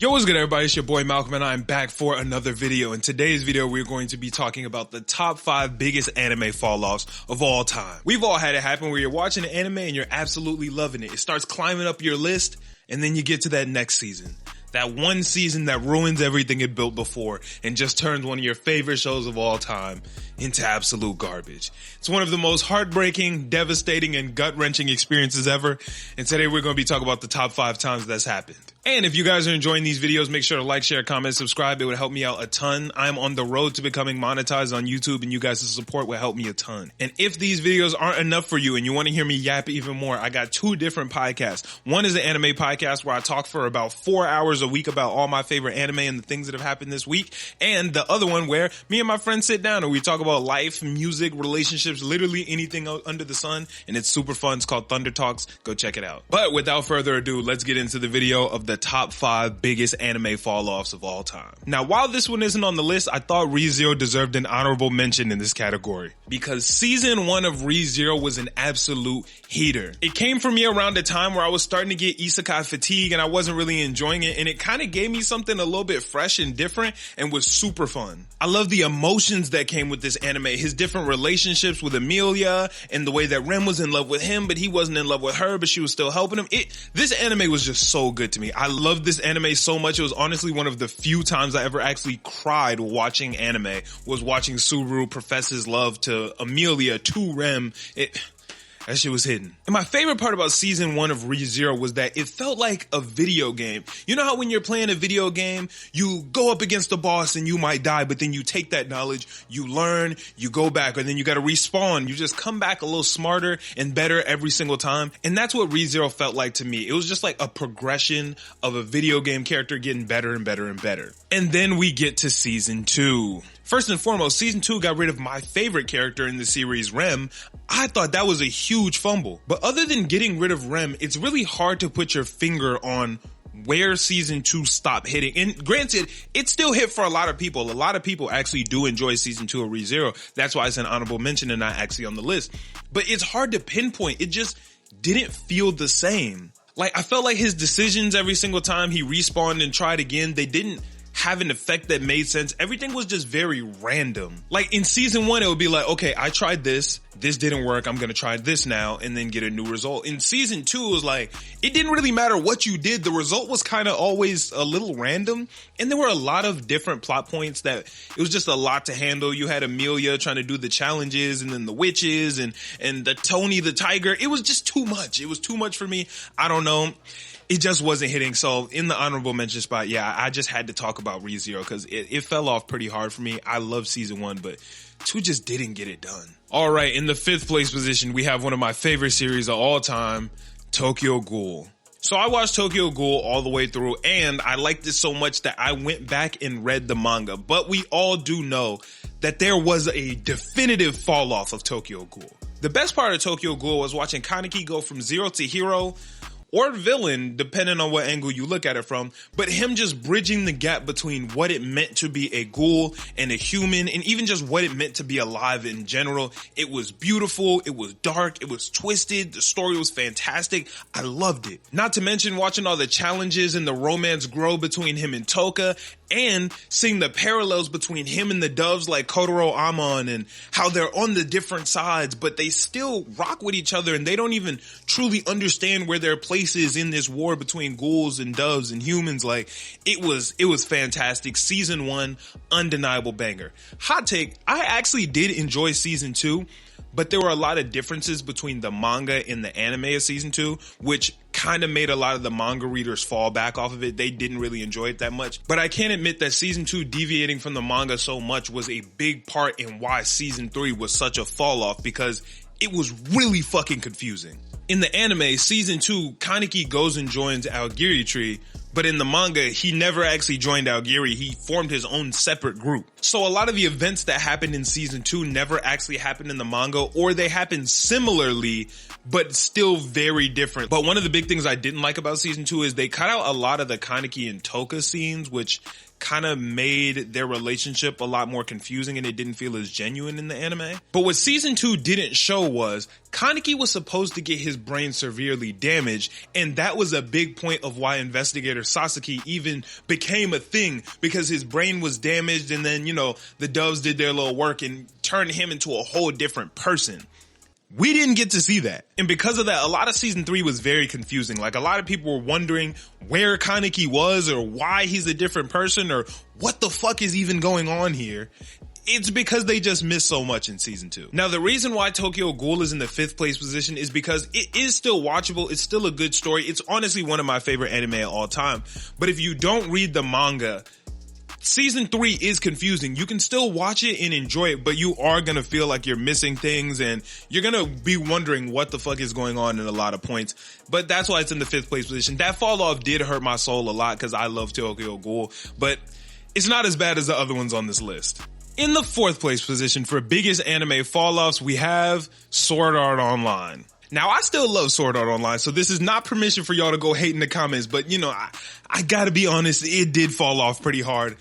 Yo, what's good everybody? It's your boy Malcolm and I'm back for another video. In today's video, we're going to be talking about the top 5 biggest anime fall-offs of all time. We've all had it happen where you're watching an anime and you're absolutely loving it. It starts climbing up your list and then you get to that next season. That one season that ruins everything it built before and just turns one of your favorite shows of all time into absolute garbage. It's one of the most heartbreaking, devastating, and gut-wrenching experiences ever. And today we're going to be talking about the top 5 times that's happened. And if you guys are enjoying these videos, make sure to like, share, comment, subscribe. It would help me out a ton. I'm on the road to becoming monetized on YouTube and you guys' support will help me a ton. And if these videos aren't enough for you and you want to hear me yap even more, I got 2 different podcasts. One is an anime podcast where I talk for about 4 hours a week about all my favorite anime and the things that have happened this week. And the other one where me and my friends sit down and we talk about life, music, relationships, literally anything under the sun. And it's super fun. It's called Thunder Talks. Go check it out. But without further ado, let's get into the video of the top 5 biggest anime fall-offs of all time. Now, while this one isn't on the list, I thought Re:Zero deserved an honorable mention in this category because season 1 of Re:Zero was an absolute heater. It came for me around a time where I was starting to get isekai fatigue and I wasn't really enjoying it, and it kind of gave me something a little bit fresh and different and was super fun. I love the emotions that came with this anime, his different relationships with Emilia and the way that Ren was in love with him, but he wasn't in love with her, but she was still helping him. This anime was just so good to me. I loved this anime so much. It was honestly one of the few times I ever actually cried watching anime, was watching Subaru profess his love to Emilia, to Rem. That shit was hidden. And my favorite part about season 1 of Re:Zero was that it felt like a video game. You know how when you're playing a video game, you go up against the boss and you might die, but then you take that knowledge, you learn, you go back, and then you gotta respawn. You just come back a little smarter and better every single time. And that's what Re:Zero felt like to me. It was just like a progression of a video game character getting better and better and better. And then we get to season 2. First and foremost, season 2 got rid of my favorite character in the series, Rem. I thought that was a huge fumble. But other than getting rid of Rem, it's really hard to put your finger on where season 2 stopped hitting. And granted, it still hit for a lot of people. A lot of people actually do enjoy season 2 of Re:Zero. That's why it's an honorable mention and not actually on the list. But it's hard to pinpoint. It just didn't feel the same. Like, I felt like his decisions every single time he respawned and tried again, they didn't have an effect that made sense. Everything was just very random. Like in season 1, it would be like, okay, I tried this didn't work, I'm gonna try this now and then get a new result. In season 2, it was like, it didn't really matter what you did, the result was kind of always a little random, and there were a lot of different plot points that it was just a lot to handle. You had Emilia trying to do the challenges and then the witches and the Tony the tiger. It was just too much. It was too much for me. I don't know. It just wasn't hitting. So in the honorable mention spot, yeah, I just had to talk about Re:Zero because it fell off pretty hard for me. I love season 1, but 2 just didn't get it done. All right, in the 5th place position, we have one of my favorite series of all time, Tokyo Ghoul. So I watched Tokyo Ghoul all the way through and I liked it so much that I went back and read the manga. But we all do know that there was a definitive fall off of Tokyo Ghoul. The best part of Tokyo Ghoul was watching Kaneki go from zero to hero, or villain, depending on what angle you look at it from, but him just bridging the gap between what it meant to be a ghoul and a human, and even just what it meant to be alive in general. It was beautiful, it was dark, it was twisted, the story was fantastic, I loved it. Not to mention watching all the challenges and the romance grow between him and Toka, and seeing the parallels between him and the doves like Kotaro Amon and how they're on the different sides, but they still rock with each other and they don't even truly understand where their place is in this war between ghouls and doves and humans. Like, it was fantastic. Season 1, undeniable banger. Hot take, I actually did enjoy season 2, but there were a lot of differences between the manga and the anime of season 2, which kind of made a lot of the manga readers fall back off of it. They didn't really enjoy it that much. But I can't admit that season 2 deviating from the manga so much was a big part in why season 3 was such a fall off, because it was really fucking confusing. In the anime, season 2, Kaneki goes and joins Aogiri Tree, but in the manga, he never actually joined Aogiri. He formed his own separate group. So a lot of the events that happened in season 2 never actually happened in the manga, or they happened similarly, but still very different. But one of the big things I didn't like about season 2 is they cut out a lot of the Kaneki and Toka scenes, which kind of made their relationship a lot more confusing and it didn't feel as genuine in the anime. But what season 2 didn't show was Kaneki was supposed to get his brain severely damaged, and that was a big point of why Investigator Sasaki even became a thing, because his brain was damaged, and then, you know, the doves did their little work and turned him into a whole different person. We didn't get to see that. And because of that, a lot of season 3 was very confusing. Like, a lot of people were wondering where Kaneki was, or why he's a different person, or what the fuck is even going on here. It's because they just missed so much in season 2. Now, the reason why Tokyo Ghoul is in the 5th place position is because it is still watchable. It's still a good story. It's honestly one of my favorite anime of all time. But if you don't read the manga, season 3 is confusing. You can still watch it and enjoy it, but you are going to feel like you're missing things, and you're going to be wondering what the fuck is going on in a lot of points. But that's why it's in the 5th place position. That fall off did hurt my soul a lot because I love Tokyo Ghoul, but it's not as bad as the other ones on this list. In the 4th place position for biggest anime fall-offs, we have Sword Art Online. Now, I still love Sword Art Online, so this is not permission for y'all to go hate in the comments, but, you know, I gotta be honest, it did fall off pretty hard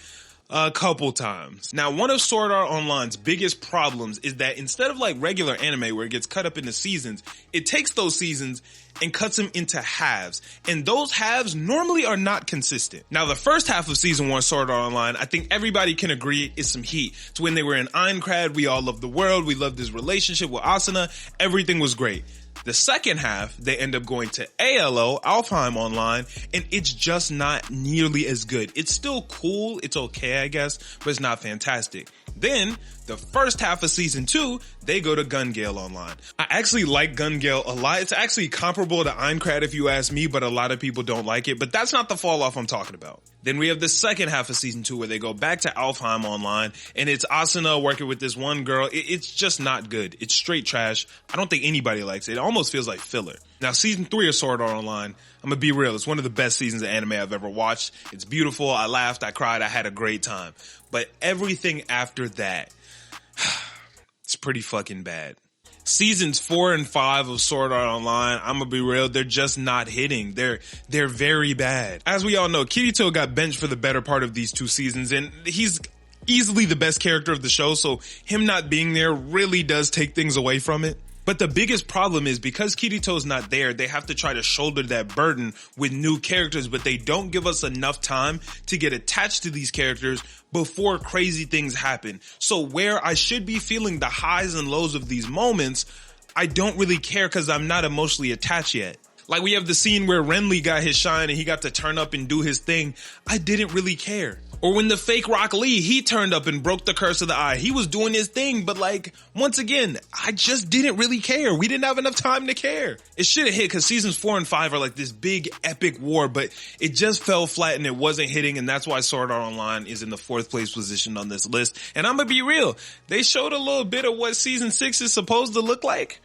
a couple times. Now, one of Sword Art Online's biggest problems is that instead of like regular anime where it gets cut up into seasons, it takes those seasons and cuts them into halves. And those halves normally are not consistent. Now, the first half of season 1 Sword Art Online, I think everybody can agree is some heat. It's when they were in Aincrad, we all loved the world, we loved his relationship with Asuna, everything was great. The second half, they end up going to ALO, Alfheim Online, and it's just not nearly as good. It's still cool, it's okay, I guess, but it's not fantastic. Then, the first half of season 2, they go to Gun Gale Online. I actually like Gun Gale a lot. It's actually comparable to Aincrad if you ask me, but a lot of people don't like it. But that's not the fall off I'm talking about. Then we have the second half of season 2 where they go back to Alfheim Online, and it's Asuna working with this one girl. It's just not good. It's straight trash. I don't think anybody likes it. It almost feels like filler. Now, season 3 of Sword Art Online, I'm gonna be real, it's one of the best seasons of anime I've ever watched. It's beautiful. I laughed, I cried, I had a great time. But everything after that, it's pretty fucking bad. Seasons 4 and 5 of Sword Art Online, I'm gonna be real, they're just not hitting. They're very bad. As we all know, Kirito got benched for the better part of these 2 seasons, and he's easily the best character of the show, so him not being there really does take things away from it. But the biggest problem is because Kirito's not there, they have to try to shoulder that burden with new characters, but they don't give us enough time to get attached to these characters before crazy things happen. So where I should be feeling the highs and lows of these moments, I don't really care because I'm not emotionally attached yet. Like, we have the scene where Renly got his shine and he got to turn up and do his thing. I didn't really care. Or when the fake Rock Lee, he turned up and broke the curse of the eye. He was doing his thing, but like, once again, I just didn't really care. We didn't have enough time to care. It should have hit because seasons 4 and 5 are like this big epic war, but it just fell flat and it wasn't hitting, and that's why Sword Art Online is in the 4th place position on this list. And I'm gonna be real, they showed a little bit of what season 6 is supposed to look like.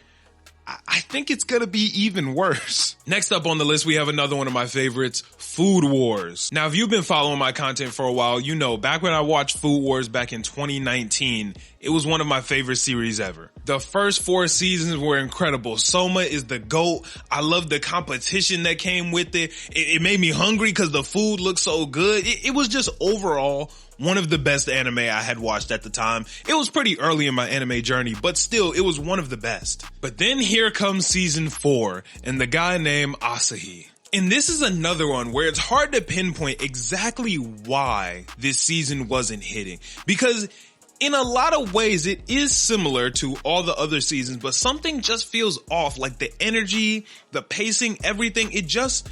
I think it's gonna be even worse. Next up on the list, we have another one of my favorites, Food Wars. Now, if you've been following my content for a while, you know, back when I watched Food Wars back in 2019, it was one of my favorite series ever. The first 4 seasons were incredible. Soma is the GOAT. I love the competition that came with it. It made me hungry because the food looked so good. It was just overall one of the best anime I had watched at the time. It was pretty early in my anime journey, but still, it was one of the best. But then here comes season 4 and the guy named Asahi. And this is another one where it's hard to pinpoint exactly why this season wasn't hitting. Because in a lot of ways, it is similar to all the other seasons, but something just feels off. Like the energy, the pacing, everything, it just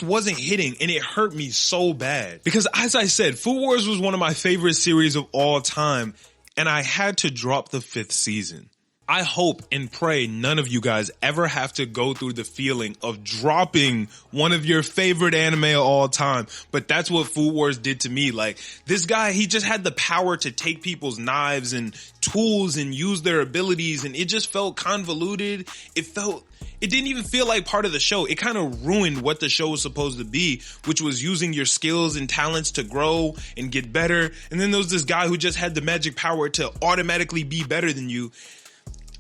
wasn't hitting, and it hurt me so bad. Because as I said, Food Wars was one of my favorite series of all time, and I had to drop the 5th season. I hope and pray none of you guys ever have to go through the feeling of dropping one of your favorite anime of all time. But that's what Food Wars did to me. Like, this guy, he just had the power to take people's knives and tools and use their abilities, and it just felt convoluted. It didn't even feel like part of the show. It kind of ruined what the show was supposed to be, which was using your skills and talents to grow and get better. And then there was this guy who just had the magic power to automatically be better than you.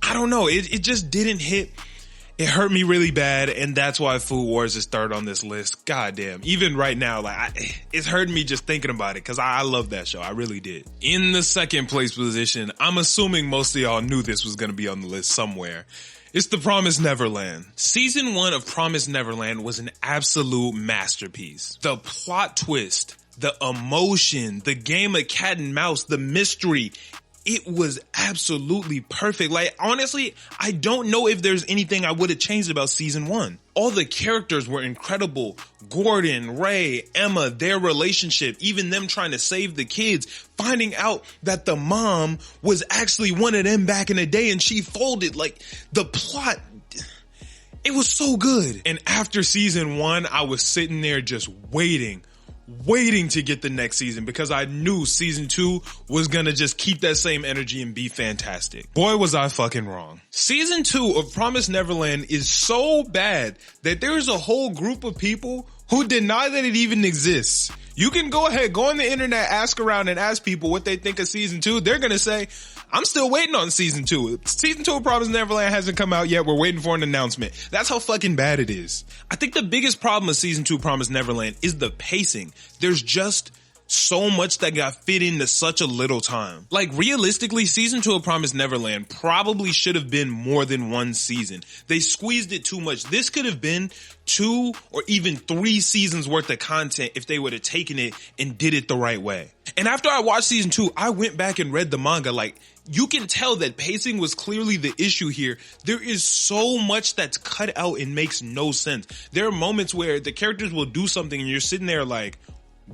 I don't know. It just didn't hit. It hurt me really bad, and that's why Food Wars is third on this list. God damn. Even right now, like, it's hurting me just thinking about it, because I love that show. I really did. In the second place position, I'm assuming most of y'all knew this was going to be on the list somewhere. It's The Promised Neverland. Season 1 of Promised Neverland was an absolute masterpiece. The plot twist, the emotion, the game of cat and mouse, the mystery, it was absolutely perfect. Like, honestly, I don't know if there's anything I would have changed about season 1. All the characters were incredible. Gordon, Ray, Emma, their relationship, even them trying to save the kids, finding out that the mom was actually one of them back in the day and she folded. Like, the plot, it was so good. And after season 1, I was sitting there just waiting to get the next season, because I knew season 2 was gonna just keep that same energy and be fantastic. Boy, was I fucking wrong. Season 2 of Promised Neverland is so bad that there's a whole group of people who deny that it even exists. You can go ahead, go on the internet, ask around and ask people what they think of season 2. They're gonna say, I'm still waiting on season 2. Season 2 of Promised Neverland hasn't come out yet. We're waiting for an announcement. That's how fucking bad it is. I think the biggest problem with season 2 of Promised Neverland is the pacing. There's just so much that got fit into such a little time. Like, realistically, season 2 of Promised Neverland probably should have been more than one season. They squeezed it too much. This could have been 2 or even 3 seasons worth of content if they would have taken it and did it the right way. And after I watched season 2, I went back and read the manga. Like, you can tell that pacing was clearly the issue here. There is so much that's cut out and makes no sense. There are moments where the characters will do something and you're sitting there like,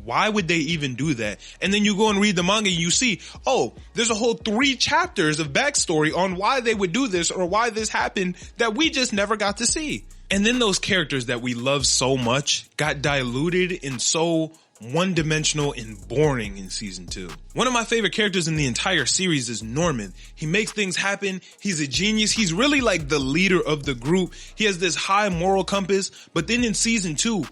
why would they even do that? And then you go and read the manga and you see, oh, there's a whole 3 chapters of backstory on why they would do this or why this happened that we just never got to see. And then those characters that we love so much got diluted and so one-dimensional and boring in season 2. One of my favorite characters in the entire series is Norman. He makes things happen. He's a genius. He's really like the leader of the group. He has this high moral compass, but then in season 2,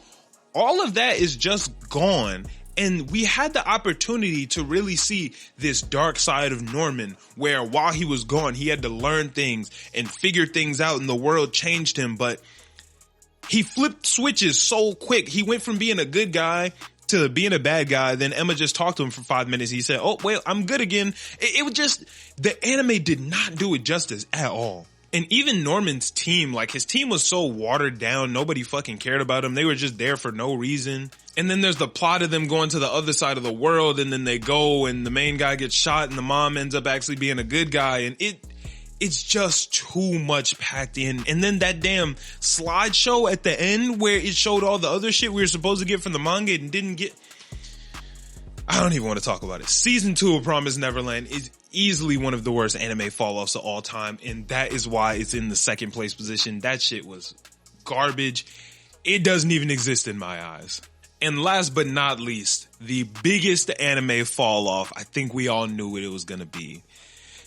all of that is just gone. And we had the opportunity to really see this dark side of Norman, where while he was gone, he had to learn things and figure things out, and the world changed him. But he flipped switches so quick. He went from being a good guy to being a bad guy. Then Emma just talked to him for 5 minutes. He said, oh, well, I'm good again. It was just, the anime did not do it justice at all. And even Norman's team, like, his team was so watered down. Nobody fucking cared about him. They were just there for no reason. And then there's the plot of them going to the other side of the world, and then they go and the main guy gets shot and the mom ends up actually being a good guy. And it's just too much packed in. And then that damn slideshow at the end where it showed all the other shit we were supposed to get from the manga and didn't get. I don't even want to talk about it. Season 2 of Promised Neverland is easily one of the worst anime fall-offs of all time, and that is why it's in the second place position. That shit was garbage. It doesn't even exist in my eyes. And last but not least, the biggest anime fall-off I think we all knew what it was gonna be.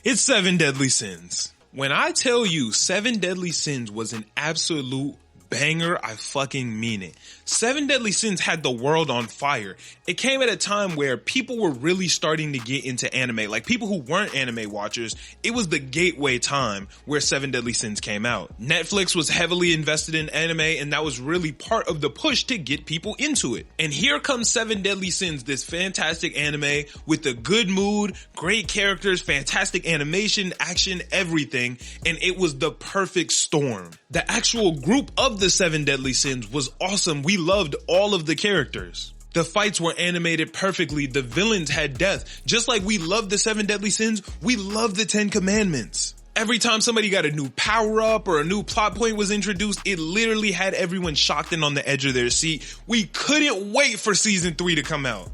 It's Seven Deadly Sins. When I tell you Seven Deadly Sins was an absolute banger, I fucking mean it. Seven Deadly Sins had the world on fire. It came at a time where people were really starting to get into anime. Like, people who weren't anime watchers, it was the gateway time where Seven Deadly Sins came out. Netflix was heavily invested in anime, and that was really part of the push to get people into it. And here comes Seven Deadly Sins, this fantastic anime with a good mood, great characters, fantastic animation, action, everything, and it was the perfect storm. The actual group of the Seven Deadly Sins was awesome. We loved all of the characters. The fights were animated perfectly. The villains had death. Just like we loved the Seven Deadly Sins, we loved the 10 Commandments. Every time somebody got a new power-up or a new plot point was introduced, it literally had everyone shocked and on the edge of their seat. We couldn't wait for season 3 to come out.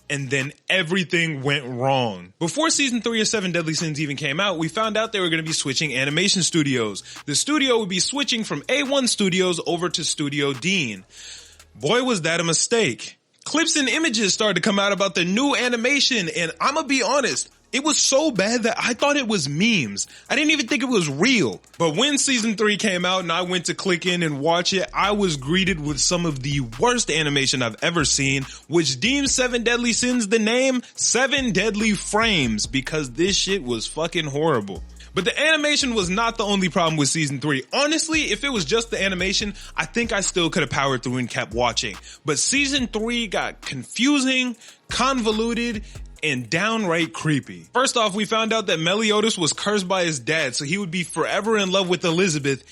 And then everything went wrong. Before season 3 of Seven Deadly Sins even came out, we found out they were going to be switching animation studios. The studio would be switching from A1 Studios over to Studio Dean. Boy, was that a mistake. Clips and images started to come out about the new animation, and I'm gonna be honest, it was so bad that I thought it was memes. I didn't even think it was real. But when season 3 came out and I went to click in and watch it, I was greeted with some of the worst animation I've ever seen, which deems Seven Deadly Sins the name Seven Deadly Frames, because this shit was fucking horrible. But the animation was not the only problem with season 3. Honestly, if it was just the animation, I think I still could have powered through and kept watching. But season 3 got confusing, convoluted, and downright creepy. First off, we found out that Meliodas was cursed by his dad, so he would be forever in love with Elizabeth,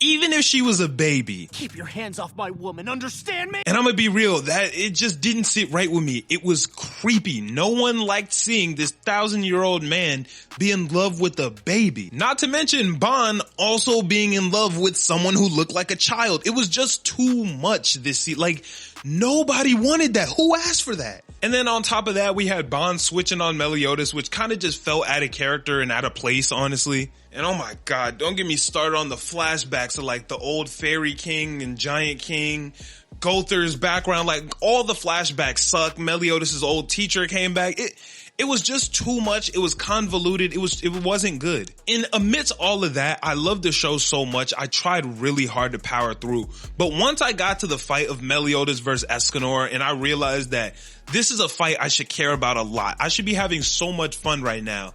even if she was a baby. Keep your hands off my woman, understand me? And I'm gonna be real, that it just didn't sit right with me. It was creepy. No one liked seeing this 1,000-year-old man be in love with a baby. Not to mention Bond also being in love with someone who looked like a child. It was just too much this season. Like, nobody wanted that. Who asked for that? And then on top of that, we had Bond switching on Meliodas, which kind of just felt out of character and out of place, honestly. And oh my God, don't get me started on the flashbacks of like the old Fairy King and Giant King, Gother's background. Like, all the flashbacks suck. Meliodas' old teacher came back. It was just too much. It was convoluted. It wasn't good. And amidst all of that, I loved the show so much. I tried really hard to power through. But once I got to the fight of Meliodas versus Escanor, and I realized that this is a fight I should care about a lot. I should be having so much fun right now.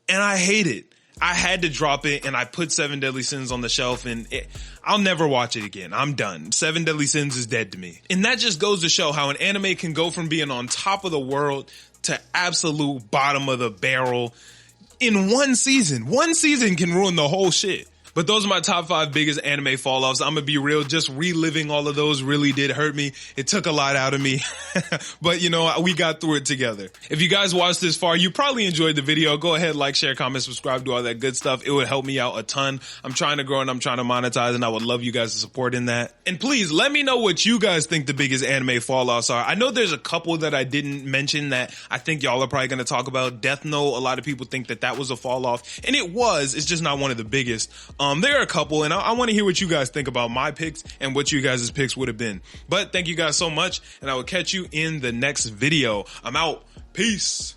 And I hate it. I had to drop it, and I put 7 Deadly Sins on the shelf, and I'll never watch it again. I'm done. 7 Deadly Sins is dead to me. And that just goes to show how an anime can go from being on top of the world to absolute bottom of the barrel in one season. One season can ruin the whole shit. But those are my top 5 biggest anime fall offs. I'm gonna be real, just reliving all of those really did hurt me. It took a lot out of me, but you know, we got through it together. If you guys watched this far, you probably enjoyed the video. Go ahead, like, share, comment, subscribe, do all that good stuff. It would help me out a ton. I'm trying to grow and I'm trying to monetize, and I would love you guys to support in that. And please let me know what you guys think the biggest anime fall offs are. I know there's a couple that I didn't mention that I think y'all are probably gonna talk about. Death Note, a lot of people think that that was a fall off, and it was. It's just not one of the biggest. There are a couple, and I want to hear what you guys think about my picks and what you guys' picks would have been. But thank you guys so much, and I will catch you in the next video. I'm out. Peace.